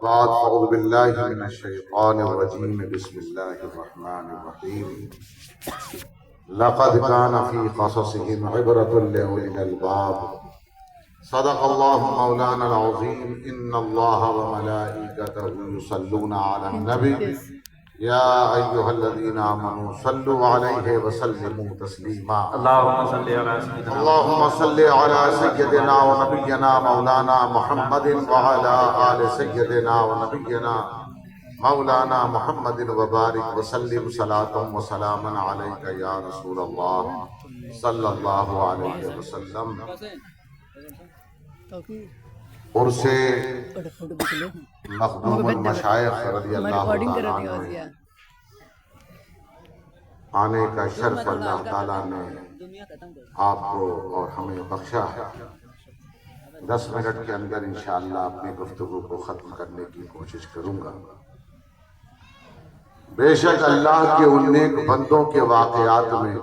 بعد اعوذ باللہ من الشیطان الرجیم بسم اللہ الرحمن الرحیم لقد كان في قصصهم عبرة لأولي الألباب صدق الله مولانا العظيم إن الله وملائكته يصلون على النبي يا أيها الذين آمنوا صلوا عليه وسلموا تسليما اللهم صل على سيدنا اللهم صل على سيدنا ونبينا مولانا محمد وعلى آل سيدنا ونبينا مولانا محمد وبارك وسلم صلاة وسلاما عليك يا رسول الله صلى الله عليه وسلم. عرس مخدوم المشائخ رضی اللہ تعالیٰ عنہ آنے کا شرف اللہ تعالیٰ نے آپ کو اور ہمیں بخشا ہے. 10 منٹ کے اندر انشاءاللہ اپنی گفتگو کو ختم کرنے کی کوشش کروں گا. بے شک اللہ کے ان نیک بندوں کے واقعات میں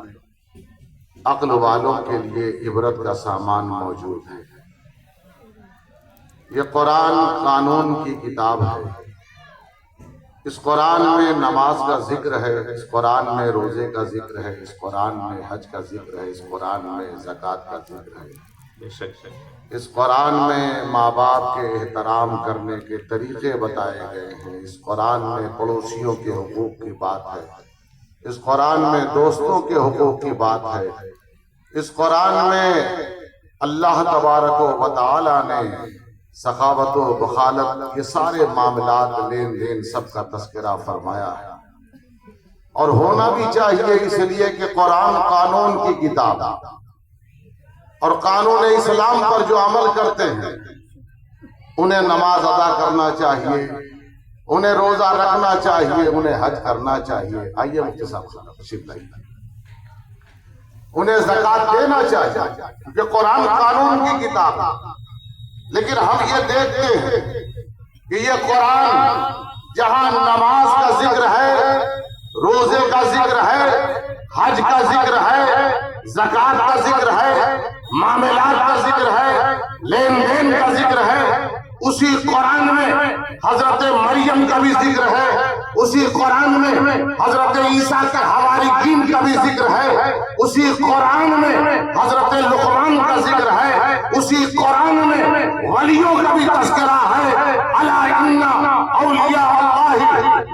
عقل والوں کے لیے عبرت کا سامان موجود ہے. یہ قرآن قانون کی کتاب ہے. اس قرآن میں نماز کا ذکر ہے، اس قرآن میں روزے کا ذکر ہے، اس قرآن میں حج کا ذکر ہے، اس قرآن میں زکوٰۃ کا ذکر ہے. اس قرآن میں ماں باپ کے احترام کرنے کے طریقے بتائے گئے ہیں. اس قرآن میں پڑوسیوں کے حقوق کی بات ہے. اس قرآن میں دوستوں کے حقوق کی بات ہے. اس قرآن میں اللہ تبارک و تعالی نے سخاوت و بخالت، یہ سارے معاملات، لین دین، سب کا تذکرہ فرمایا ہے. اور ہونا بھی چاہیے، اس لیے کہ قرآن قانون کی کتاب ہے اور قانون اسلام پر جو عمل کرتے ہیں انہیں نماز ادا کرنا چاہیے، انہیں روزہ رکھنا چاہیے، انہیں حج کرنا چاہیے. آئیے مفتی صاحب تشریف لائیے. انہیں زکوٰۃ دینا چاہیے کیونکہ قرآن قانون کی کتاب ہے. لیکن ہم یہ دیکھتے ہیں کہ یہ قرآن جہاں نماز کا ذکر ہے، روزے کا ذکر ہے، حج کا ذکر ہے، زکوٰۃ کا ذکر ہے، معاملات کا ذکر ہے، لین دین کا ذکر ہے، اسی قرآن میں حضرت مریم کا بھی ذکر ہے، اسی قرآن میں حضرت عیسیٰ کے حواریین کا بھی ذکر ہے، اسی قرآن میں حضرت لقمان کا ذکر ہے، اسی قرآن میں ولیوں کا بھی تذکرہ ہے. الا ان اولیاء اللہ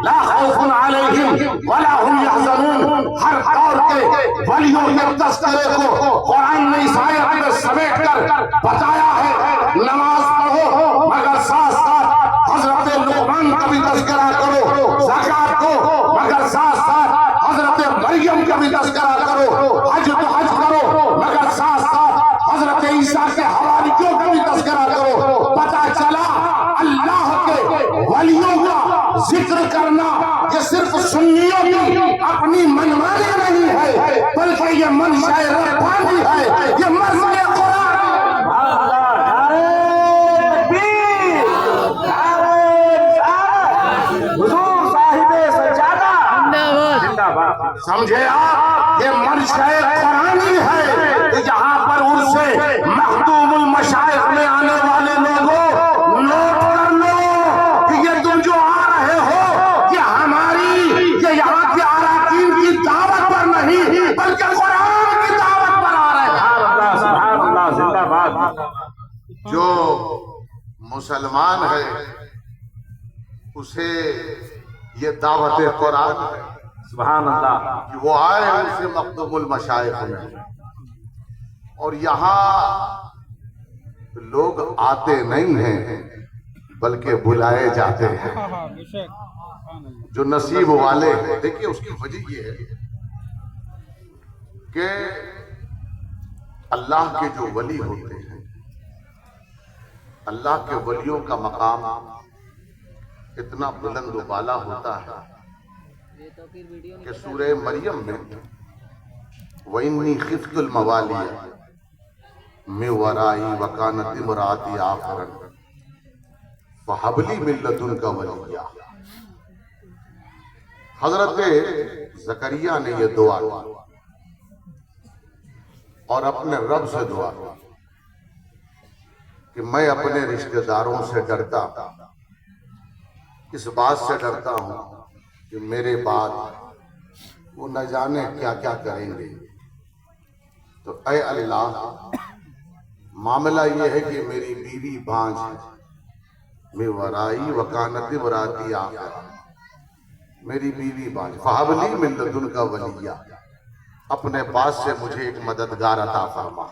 لا خوف علیہم ولا هم يحزنون. ہر دور کے ولیوں کے تذکرے کو قرآن نے اس آیت میں سمیٹ کر بتایا ہے. نماز پڑھو مگر ساتھ ساتھ حضرت لقمان کا بھی تذکرہ کرو، زکوٰۃ دو مگر ساتھ ساتھ حضرت مریم کا بھی تذکرہ کرو، حج تو حج کرو مگر ساتھ ساتھ حضرت عیسیٰ کے حواریوں کا بھی تذکرہ کرو. پتہ چلا اللہ کے ولیوں کا ذکر کرنا یہ صرف سنیوں کی اپنی منمانی نہیں ہے، بلکہ یہ منشاء ربانی ہے، یہ مرضی قرآن. سمجھے آپ، یہ منشاء قرآنی ہے کہ جہاں پر عرس مخدوم المشائخ میں آنے والے لوگوں نوٹ کر لو کہ یہ تم جو آ رہے ہو یہ ہماری یہ یہاں کے اراکین کی دعوت پر نہیں بلکہ قرآن کی دعوت پر آ رہے ہیں. سبحان اللہ، زندہ باد. جو مسلمان ہے اسے یہ دعوت قرآن ہے. سبحان اللہ، کہ وہ آئے اسے مخدوم المشائخ میں. اور یہاں لوگ آتے نہیں ہیں بلکہ بلائے جاتے ہیں. جو نصیب والے ہیں، دیکھیے اس کی وجہ یہ ہے کہ اللہ کے جو ولی ہوتے ہیں، اللہ کے ولیوں کا مقام اتنا بلند و بالا ہوتا ہے کہ سورہ مریم میں وَإِنِّي خِفْتُ الْمَوَالِيَ مِن وَرَائِي وَكَانَتِ امْرَأَتِي عَاقِرًا فَهَبْ لِي مِن لَّدُنكَ وَلِيًّا. حضرت زکریا نے یہ دعا کی اور اپنے رب سے دعا کی کہ میں اپنے رشتہ داروں سے ڈرتا اس بات سے ڈرتا ہوں کہ میرے بعد وہ نہ جانے کیا کیا کریں گے۔ تو اے اللہ، معاملہ یہ ہے کہ میری بیوی بانجھ ہے، میں ورائی وکانت مراتی آخر، میری بیوی بانجھ، فہب لی من لدنک ولیہ، اپنے پاس سے مجھے ایک مددگار عطا فرما،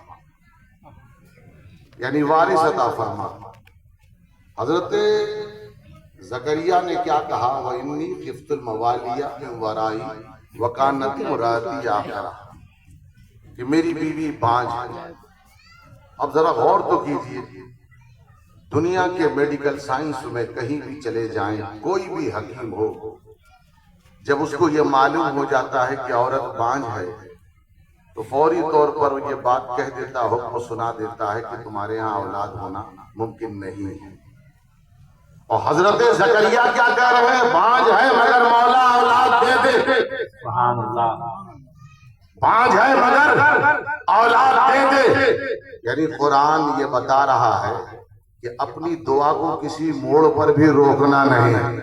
یعنی وارث عطا فرما۔ حضرت زکریا نے کیا کہا؟ وَإِنِّي خِفْتُ الْمَوَالِيَ مِنْ وَرَائِي وَكَانَتِ امْرَأَتِي عَاقِرًا، کہ میری بیوی بانجھ ہے۔ اب ذرا غور تو کیجئے، دنیا کے میڈیکل سائنس میں کہیں بھی چلے جائیں، کوئی بھی حکیم ہو، جب اس کو یہ معلوم ہو جاتا ہے کہ عورت بانجھ ہے تو فوری طور پر یہ بات کہہ دیتا، حکم سنا دیتا ہے کہ تمہارے ہاں اولاد ہونا ممکن نہیں ہے۔ اور حضرت زکریا کیا کہہ رہے ہیں؟ بانجھ ہے مگر مولا اولاد دے دے، سبحان اللہ، بانجھ ہے مگر اولاد دے دے۔ یعنی قرآن یہ بتا رہا ہے کہ اپنی دعا کو کسی موڑ پر بھی روکنا نہیں،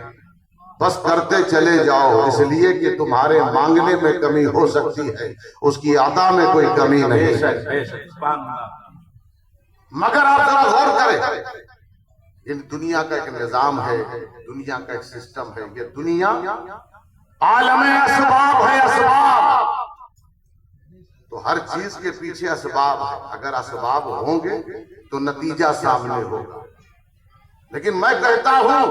بس کرتے چلے جاؤ، اس لیے کہ تمہارے مانگنے میں کمی ہو سکتی ہے، اس کی عطا میں کوئی کمی نہیں ہے۔ بے شک، سبحان اللہ۔ مگر آپ ذرا غور کریں، ان دنیا کا ایک نظام ہے، دنیا کا ایک سسٹم ہے، یہ دنیا عالم اسباب ہے، اسباب، تو ہر چیز کے پیچھے اسباب ہے، اگر اسباب ہوں گے تو نتیجہ سامنے ہوگا۔ لیکن میں کہتا ہوں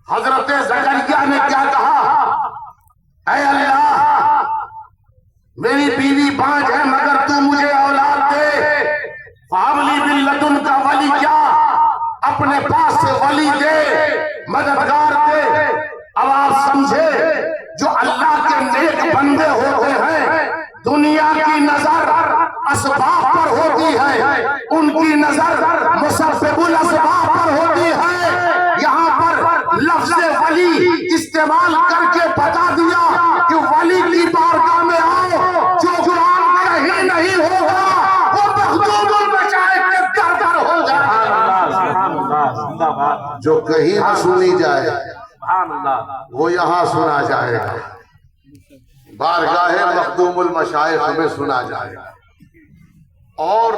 حضرت زکریا نے کیا کہا؟ اے اللہ، میری بیوی بانجھ ہے مگر تو مجھے اولاد دے، فَهَبْ لِي مِن لَّدُنْكَ وَلِيًّا، اپنے پاس سے ولی دے، مددگار دے۔ اب آپ سمجھے، جو اللہ کے نیک بندے ہوتے ہیں، دنیا کی نظر اسباب پر ہوتی ہے، ان کی نظر مسبب الاسباب پر ہوتی ہے۔ یہاں پر لفظ ولی استعمال کر کے بتا دیا کہ ولی کی بارگاہ میں آؤ، جو قرآن کہیں نہیں ہوگا وہ مخدوم المشائخ کے در در ہو جائے گا۔ سبحان اللہ، زندہ باد، جو کہیں نہ سنی جائے سبحان اللہ، وہ یہاں سنا جائے گا، بارگاہ مخدوم المشائخ میں سنا جائے گا۔ اور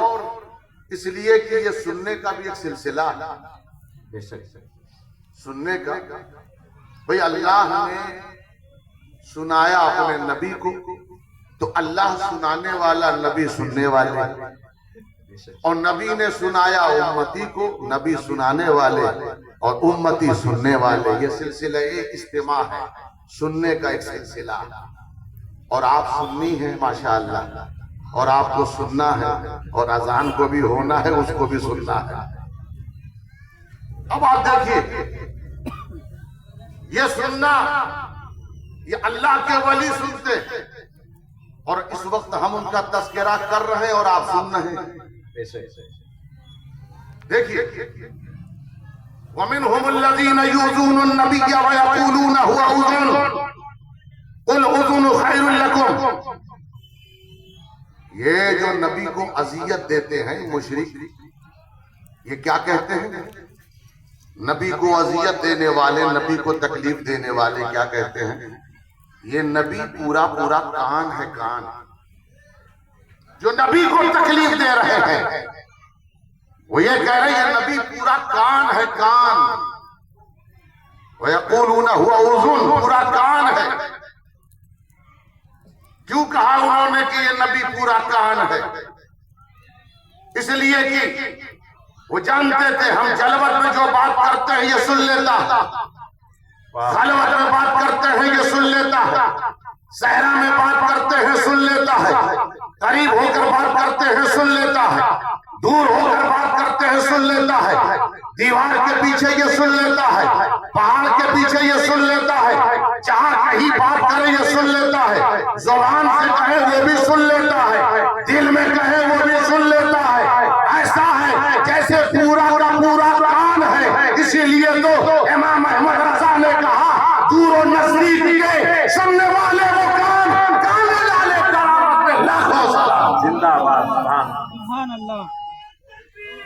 اس لیے کہ یہ سننے کا بھی ایک سلسلہ ہے، بے شک، سننے کا۔ بھئی اللہ نے سنایا اپنے نبی کو، تو اللہ سنانے والا، نبی سننے والے، اور نبی نے سنایا امتی کو، نبی سنانے والے اور امتی سننے والے۔ یہ سلسلہ ایک اجتماع ہے، سننے کا ایک سلسلہ، اور آپ سننی ہیں ماشاءاللہ، اور آپ کو سننا ہے، اور اذان کو بھی ہونا ہے، اس کو بھی سننا ہے۔ اب آپ دیکھیے، یہ سننا، یہ اللہ کے ولی سنتے ہیں، اور اس وقت ہم ان کا تذکرہ کر رہے ہیں اور آپ سن رہے ہیں۔ بے شک، دیکھیے، وَمِنْهُمُ الَّذِينَ يُؤْذُونَ النَّبِيَّ وَيَقُولُونَ هُوَ أُذُنٌ قُلْ أُذُنُ خَيْرٌ لَكُمْ۔ یہ جو نبی کو اذیت دیتے ہیں مشرک، یہ کیا کہتے ہیں؟ نبی کو اذیت دینے والے، نبی کو تکلیف دینے والے کیا کہتے ہیں؟ یہ نبی پورا پورا کان ہے، کان، جو نبی کو تکلیف دے رہے ہیں وہ یہ کہہ رہے ہیں یہ نبی پورا کان ہے، کان۔ وَيَقُولُونَ هُوَ أُذُنٌ، پورا کان ہے۔ کیوں کہا انہوں نے کہ یہ نبی پورا کان ہے؟ اس لیے کہ وہ جانتے تھے ہم جلوت میں جو بات کرتے ہیں یہ سن لیتا ہے، خلوت میں بات کرتے ہیں یہ سن لیتا ہے، صحرا میں بات کرتے ہیں سن لیتا ہے، قریب ہو کر بات کرتے ہیں سن لیتا ہے، دور ہو کر بات کرتے ہیں سن لیتا ہے، دیوار کے پیچھے یہ سن لیتا ہے، پہاڑ کے پیچھے یہ سن لیتا ہے، جہاں کہیں بات کرے یہ سن لیتا ہے، زبان سے کہے وہ بھی سن لیتا ہے، دل میں کہے وہ بھی سن لیتا ہے۔ ایسا ہے جیسے پورا کا پورا کان ہے۔ اسی لیے تو امام احمد رضا نے کہا دور و نزدیک کے سننے والے وہ کان، کانے والے کرامت میں لاکھوں سلام۔ زندہ باد، سبحان اللہ،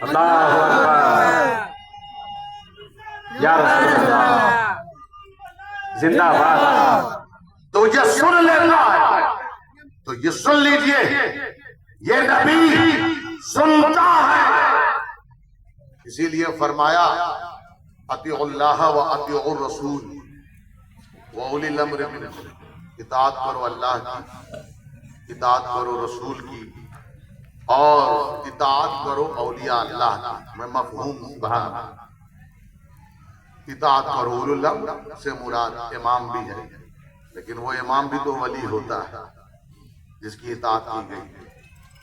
اللہ اکبر، یا رسول اللہ۔ زندہ باد. تو یہ سن لینا ہے تو یہ سن لیجئے، یہ نبی سنتا ہے. اسی لیے فرمایا اطیعوا اللہ و اطیعوا الرسول و اولی الامر منکم، اطاعت کرو اللہ کی، اطاعت کرو رسول کی، اور اطاعت کرو اولیاء اللہ کی. میں مفہوم سبحان اللہ. اطاعت کرو اولو الامر سے مراد امام بھی ہے، لیکن وہ امام بھی تو ولی ہوتا ہے جس کی اطاعت کی گئی،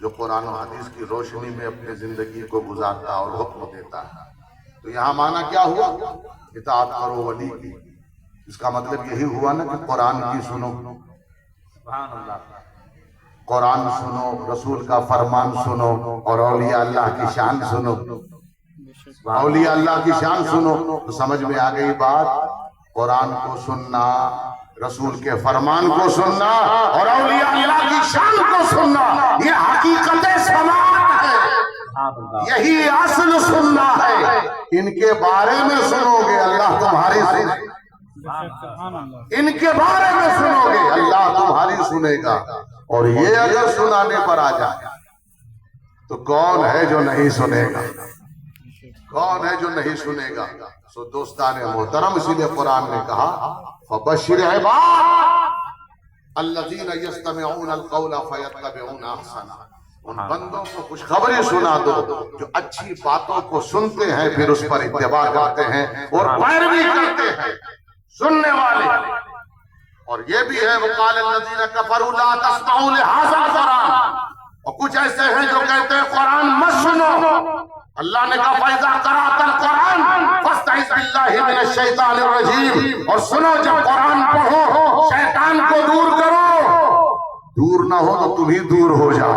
جو قرآن و حدیث کی روشنی میں اپنی زندگی کو گزارتا اور حکم دیتا ہے. تو یہاں معنی کیا ہوا؟ اطاعت کرو ولی کی. اس کا مطلب یہی ہوا نا کہ قرآن کی سنو، سبحان اللہ. قرآن سنو، رسول کا فرمان سنو، اور اولیاء اللہ کی شان سنو. اولیاء اللہ کی شان سنو تو سمجھ میں آ گئی بات. قرآن کو سننا، رسول کے فرمان کو سننا، اور اولیاء اللہ کی شان کو سننا، یہ حقیقت سماعت ہے، سبحان اللہ. یہی اصل سننا ہے. ان کے بارے میں سنو گے اللہ تمہاری سنے، ان کے بارے میں سنو گے اللہ تمہاری سنے گا. اور یہ اگر سنانے پر آ جائے تو کون ہے جو نہیں سنے گا؟ کون ہے جو نہیں سنے گا؟ سو دوستان محترم، اسی لیے قرآن نے کہا فبشر عباد الذین یستمعون القول فیتبعون احسنہ. ان بندوں کو خوشخبری سنا دو جو اچھی باتوں کو سنتے ہیں پھر اس پر اتباع کرتے ہیں اور پیروی کرتے ہیں سننے والے. اور یہ بھی ہے وقال الذین کفروا لا تسمعوا لهذا القرآن، اور کچھ ایسے ہیں جو کہتے ہیں قرآن مت سنو. اللہ نے کہا فَإِذَا قَرَأْتَ الْقُرْآنَ فَاسْتَعِذْ بِاللَّهِ مِنَ الشَّيْطَانِ الرَّجِيمِ. اور سنو، جب قرآن پڑھو شیطان کو دور کرو. دور نہ ہو تو تم ہی دور ہو جاؤ.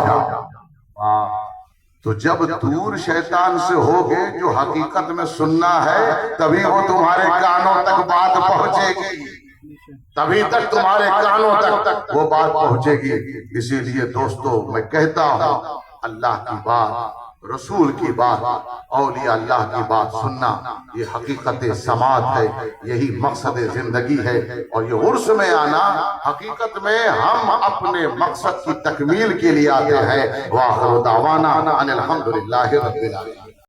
تو جب دور شیطان سے ہوگے، جو حقیقت میں سننا ہے، تبھی وہ تمہارے کانوں تک بات پہنچے گی، تبھی تک تمہارے کانوں تک وہ بات پہنچے گی. اسی لیے دوستو میں کہتا ہوں، اللہ کی بات، رسول کی بات، اولیاء اللہ کی بات سننا یہ حقیقت سماعت ہے، یہی مقصد زندگی ہے. اور یہ عرس میں آنا حقیقت میں ہم اپنے مقصد کی تکمیل کے لیے آتے ہیں. وآخر دعوانا ان الحمدللہ رب العالمین.